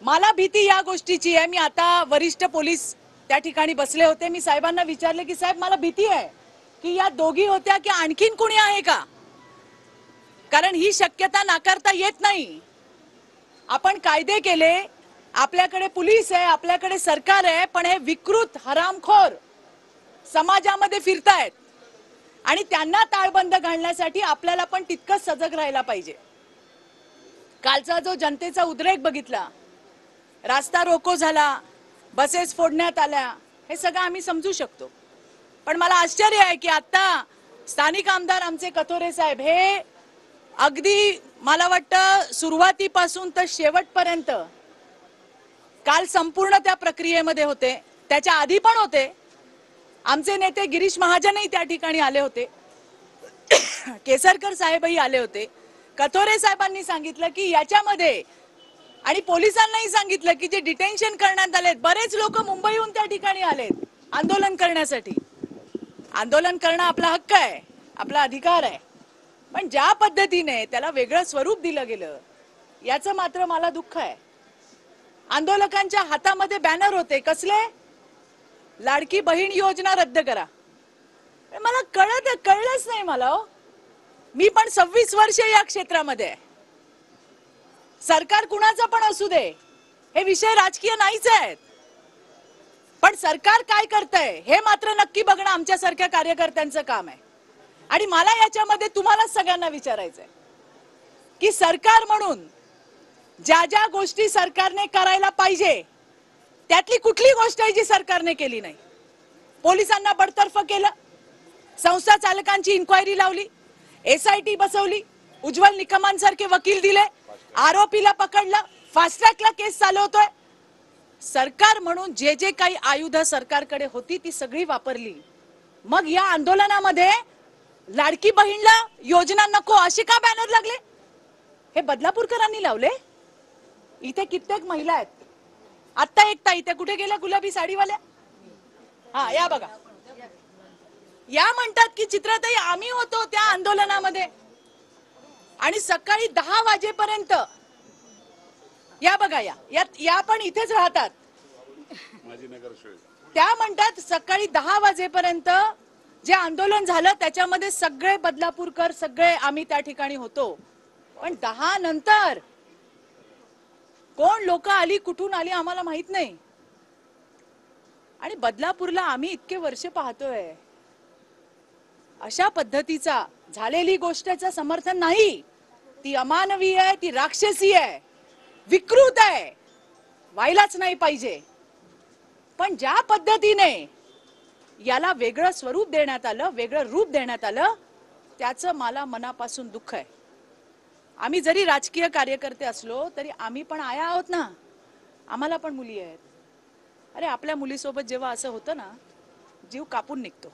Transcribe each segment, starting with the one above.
मला भीती या गोष्टीची आहे। मी आता वरिष्ठ पोलीस त्या ठिकाणी बसले होते। मी साहेबांना विचारले की साहेब मला भीती आहे की या दोघी होत्या की आणखीन कोणी आहे का, कारण ही शक्यता नाकारता येत नाही। आपण कायदे केले, आपल्याकडे पोलीस आहे, आपल्याकडे सरकार आहे, पण हे विकृत हरामखोर समाजामध्ये फिरतायत आणि त्यांना ताळबंद घालण्यासाठी आपल्याला पण तितकंच सजग राहायला पाहिजे। कालचा जो जनतेचा उद्रेक बघितला, रास्ता रोको झाला, बसेस फोडण्यात आल्या, हे सगळं आम्ही समजू शकतो। पण मला आश्चर्य आहे की आता स्थानिक आमदार आमचे कथोरे साहेब हे अगदी मला वाटतं सुरुवातीपासून तर शेवटपर्यंत काल संपूर्ण त्या प्रक्रियेमध्ये होते, त्याच्या आधी पण होते। आमचे नेते गिरीश महाजनही त्या ठिकाणी आले होते, केसरकर साहेबही आले होते। कथोरे साहेबांनी सांगितलं की याच्यामध्ये आणि पोलिसांनाही सांगितलं की जे डिटेन्शन करण्यात आलेत, बरेच लोक मुंबईहून त्या ठिकाणी आलेत आंदोलन करण्यासाठी। आंदोलन करणं आपला हक्क आहे, आपला अधिकार आहे, पण ज्या पद्धतीने त्याला वेगळं स्वरूप दिलं गेलं याचं मात्र मला दुःख आहे। आंदोलकांच्या हातामध्ये बॅनर होते, कसले? लाडकी बहीण योजना रद्द करा। मला कळलंच नाही मला हो। मी पण 26 वर्ष या क्षेत्रामध्ये आहे। सरकार कुणाचं पण असू दे, हे विषय राजकीय नाहीच आहेत, पण सरकार काय करतंय हे मात्र नक्की बघणं आमच्यासारख्या कार्यकर्त्यांचं काम आहे। आणि मला याच्यामध्ये तुम्हाला सगळ्यांना विचारायचंय की सरकार म्हणून ज्या ज्या गोष्टी सरकारने करायला पाहिजे त्यातली कुठली गोष्ट आहे जी सरकारने केली नाही? पोलिसांना बडतर्फ केलं, संस्था चालकांची इन्क्वायरी लावली, SIT बसवली, उज्ज्वल निकमांसारखे वकील दिले, आरोपीला पकडलं, फास्ट ट्रॅकला केस चालवतोय। सरकार म्हणून जे जे काही आयुध सरकारकडे होती ती सगळी वापरली। मग या आंदोलनामध्ये लाडकी बहीणला योजना नको असे का बॅनर लागले? हे बदलापूरकरांनी लावले? इथे कित्येक महिला आहेत, आता एक ताई त्या कुठे गेल्या गुलाबी साडीवाल्या? हा या बघा, या म्हणतात की चित्राताई आम्ही होतो त्या आंदोलनामध्ये आणि सकाळी 10 वाजेपर्यंत, या बघा या पण इथेच राहतात, त्या म्हणतात सकाळी 10 वाजेपर्यंत जे आंदोलन झालं त्याच्यामध्ये सगळे बदलापूरकर सगळे आम्ही त्या ठिकाणी होतो। पण 10 नंतर कोण लोक आली, कुठून आली आम्हाला माहित नाही। आणि बदलापूरला आम्ही इतके वर्ष पाहतोय, अशा पद्धतीचा झालेली गोष्टचं समर्थन नाही। ती अमानवीय आहे, ती राक्षसी आहे, विकृत आहे, व्हायलाच नाही पाहिजे। पण ज्या पद्धतीने याला वेगळं स्वरूप देण्यात आलं, वेगळं रूप देण्यात आलं, त्याचं मला मनापासून दुःख आहे। आम्ही जरी राजकीय कार्यकर्ते असलो तरी आम्ही पण आया आहोत ना, आम्हाला पण मुली आहेत। अरे आपल्या मुलीसोबत जेव्हा असं होतं ना, जीव कापून निघतो।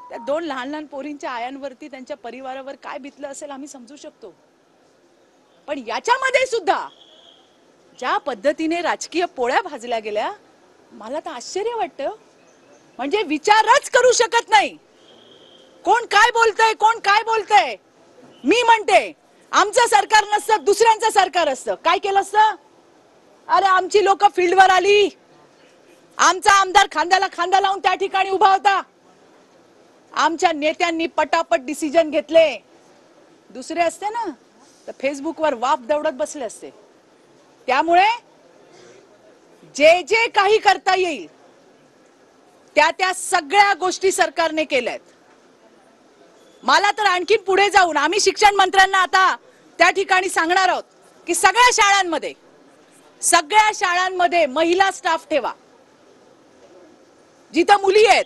त्या 2 लहान लहान पोरींच्या आयांवरती, त्यांच्या परिवारावर काय बितलं असेल आम्ही समजू शकतो। पण याच्यामध्ये सुद्धा ज्या पद्धतीने राजकीय पोळ्या भाजल्या गेल्या, मला तर आश्चर्य वाटतं। म्हणजे विचारच करू शकत नाही, कोण काय बोलतंय, कोण काय बोलतंय। मी म्हणते आमचं सरकार नसतं, दुसऱ्यांचं सरकार असतं, काय केलं असतं? अरे आमची लोक फील्डवर आली, आमचा आमदार खांद्याला खांदा लावून त्या ठिकाणी उभा होता, आमच्या नेत्यांनी पटापट डिसिजन घेतले। दुसरे असते ना तर फेसबुकवर वाफ दौडत बसले असते। त्यामुळे जे जे काही करता येईल त्या सगळ्या गोष्टी सरकारने केल्यात। मला तर आणखी पुढे जाऊन आम्ही शिक्षण मंत्र्यांना आता त्या ठिकाणी सांगणार आहोत की सगळ्या शाळांमध्ये महिला स्टाफ ठेवा। जिथं मुली आहेत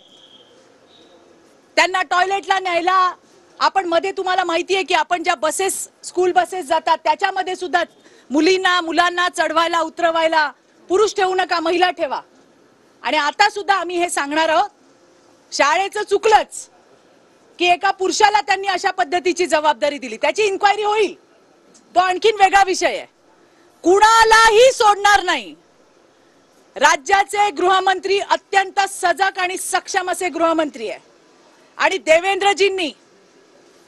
त्यांना टॉयलेटला न्यायला, आपण मध्ये तुम्हाला माहिती आहे की आपण ज्या बसेस, स्कूल बसेस जातात त्याच्यामध्ये सुद्धा मुलांना चढवायला उतरवायला पुरुष ठेवू नका, महिला ठेवा। आणि आता सुद्धा आम्ही हे सांगणार आहोत, शाळेचं चुकलंच की एका पुरुषाला त्यांनी अशा पद्धतीची जबाबदारी दिली, त्याची इन्क्वायरी होईल, तो आणखीन वेगळा विषय आहे। कुणालाही सोडणार नाही। राज्याचे गृहमंत्री अत्यंत सजग आणि सक्षम असे गृहमंत्री आहे आणि देवेंद्रजींनी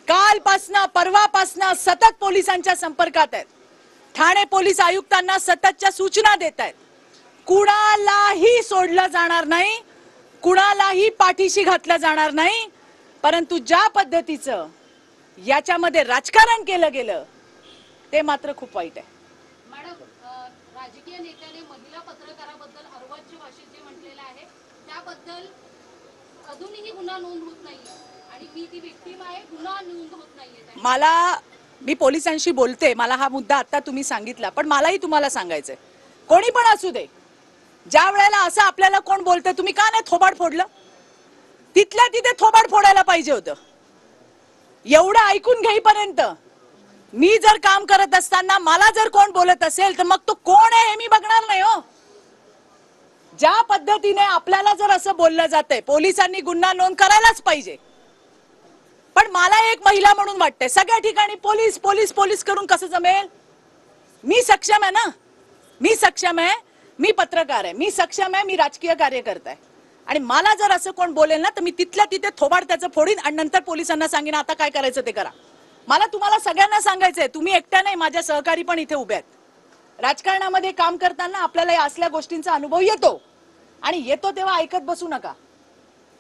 कालपासनं, परवापासनं सतत पोलिसांच्या संपर्कात आहेत। ठाणे पोलीस आयुक्तांना सततच्या सूचना देत आहेत. कुणालाही सोडलं जाणार नाही, कुणालाही पाठीशी घातलं जाणार नाही. परंतु ज्या पद्धतीचं याच्यामध्ये राजकारण केलं गेलं ते मात्र खूप वाईट आहे. मॅडम, राजकीय नेत्याने महिला पत्रकाराबद्दल अर्वाच्य भाषेत जे म्हटलेलं आहे त्याबद्दल अजूनही गुन्हा नोंद होत नाहीये आणि मी ती विक्टीम आहे, गुन्हा नोंद होत नाहीये. मी पोलिसांशी बोलते. मला हा मुद्दा आता तुम्ही सांगितला, पण मलाही तुम्हाला सांगायचंय, कोणी पण असू दे, ज्या वेळेला असं आपल्याला कोण बोलतं तुम्ही का नाही थोबाड फोडलं, तिथल्या तिथे थोबाड फोडायला पाहिजे होतं. एवढं ऐकून घेईपर्यंत मी जर काम करत असताना मला जर कोण बोलत असेल तर मग तो कोण आहे हे मी बघणार नाही. हो, ज्या पद्धतीने आपल्याला जर असं बोललं जातंय पोलिसांनी गुन्हा नोंद करायलाच पाहिजे. पण मला एक महिला म्हणून वाटतंय सगळ्या ठिकाणी पोलीस पोलीस पोलीस करून कसं जमेल. मी सक्षम आहे ना, मी सक्षम आहे, मी पत्रकार आहे, मी सक्षम आहे, मी राजकीय कार्यकर्ता आहे. आणि मला जर असं कोण बोलेल ना तर मी तिथल्या तिथे थोबाड त्याचं फोडीन आणि नंतर पोलिसांना सांगेन आता काय करायचं ते करा. मला तुम्हाला सगळ्यांना सांगायचंय, तुम्ही एकट्या नाही, माझ्या सहकारी पण इथे उभे आहेत. राजकारणामध्ये काम करताना आपल्याला या असल्या गोष्टींचा अनुभव येतो आणि येतो तेव्हा ऐकत बसू नका.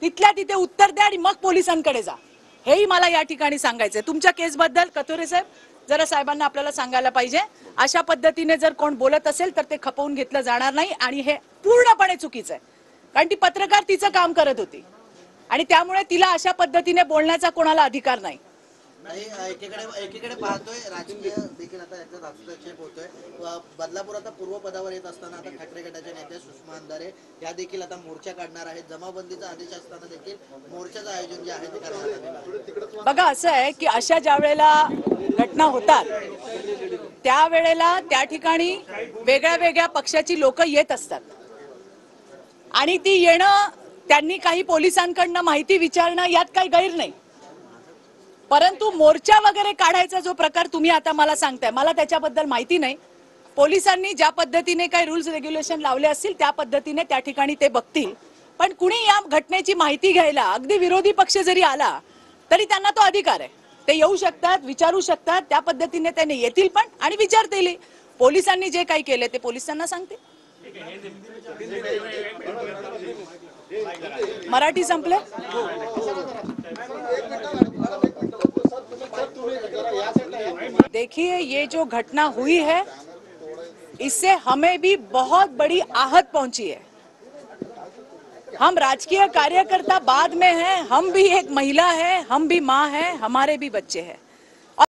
तिथल्या तिथे उत्तर द्या आणि मग पोलिसांकडे जा, हेही मला या ठिकाणी सांगायचंय. तुमच्या केसबद्दल कथोरे साहेब जरा साहेबांना आपल्याला सांगायला पाहिजे. अशा पद्धतीने जर कोण बोलत असेल तर ते खपवून घेतलं जाणार नाही आणि हे पूर्णपणे चुकीचं आहे. कारण ती पत्रकार तिचं काम करत होती आणि त्यामुळे तिला अशा पद्धतीने बोलण्याचा कोणाला अधिकार नाही. एकीकडे पाहतोय राजकीय देखील आता याच्यात हस्तक्षेप होतोय. बदलापूर आता पूर्व पदावर येत असताना आता ठाकरे गटाच्या नेत्या सुषमा अंधारे या देखील आता मोर्चा काढणार आहेत. जमाबंदीचा आदेश असताना देखील मोर्चाचं आयोजन जे आहे ते करण्यात आले. बघा, असं आहे की अशा ज्या वेळेला घटना होतात त्यावेळेला त्या ठिकाणी वेगळ्या वेगळ्या पक्षाची लोक येत असतात आणि ती येणं, त्यांनी काही पोलिसांकडनं माहिती विचारणं यात काही गैर नाही. परंतु मोर्चा वगैरे काढायचा जो प्रकार तुम्ही आता मला सांगताय, मला त्याच्याबद्दल माहिती नाही. पोलिसांनी ज्या पद्धतीने काही रूल्स रेग्युलेशन लावले असतील त्या पद्धतीने त्या ठिकाणी ते बघतील. पण कुणी या घटनेची माहिती घ्यायला अगदी विरोधी पक्ष जरी आला तरी त्यांना तो अधिकार आहे. ते येऊ शकतात, विचारू शकतात, त्या पद्धतीने त्यांनी येतील पण आणि विचारतील. पोलिसांनी जे काही केले ते पोलिसांना सांगतील. मराठी संपले. देखिए, ये जो घटना हुई है इससे हमें भी बहुत बड़ी आहत पहुंची है. हम राजकीय कार्यकर्ता बाद में हैं, हम भी एक महिला है, हम भी माँ हैं, हमारे भी बच्चे हैं.